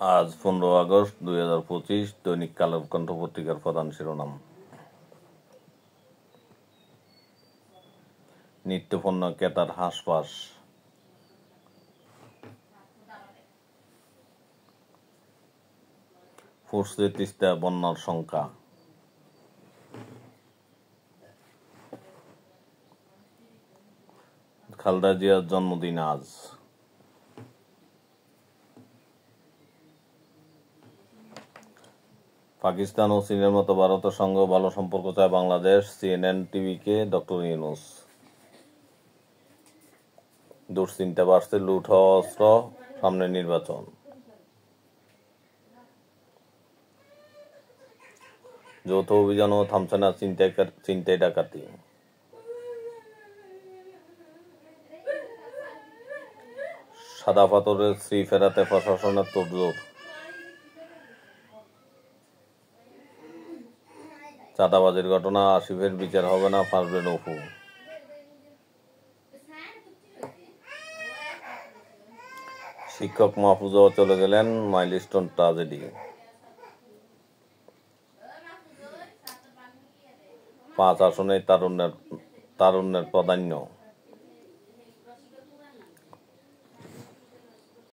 আজ 15 আগস্ট 2025। দৈনিক কালের কণ্ঠ পত্রিকার প্রধান শিরোনাম। নিত্যপণ্য ক্রেতার হাঁসফাঁস। ফুঁসছে তিস্তা বন্যার শঙ্কা। খালেদা জিয়ার জন্মদিন আজ। পাকিস্তান ও চীনের মতো ভারতের সঙ্গে ভালো সম্পর্ক চায় বাংলাদেশ, CNN টিভিকে ডক্টর ইউনূস। দুশ্চিন্তা বাড়ছে, লুট হওয়া অস্ত্র, সামনে নির্বাচন। যৌথ অভিযানও থামছে না ছিনতাই ডাকাতি। সাদা পাথরের শ্রী ফেরাতে প্রশাসনের তোড়জোড়। চাঁদাবাজির ঘটনা, আসিফের বিচার হবে না, ফাঁসবে নৌফু। শিক্ষক মাহফুজাও চলে গেলেন, মাইলস্টোন ট্র্যাজেডি। 5 আসনে তারুণ্যের প্রাধান্য।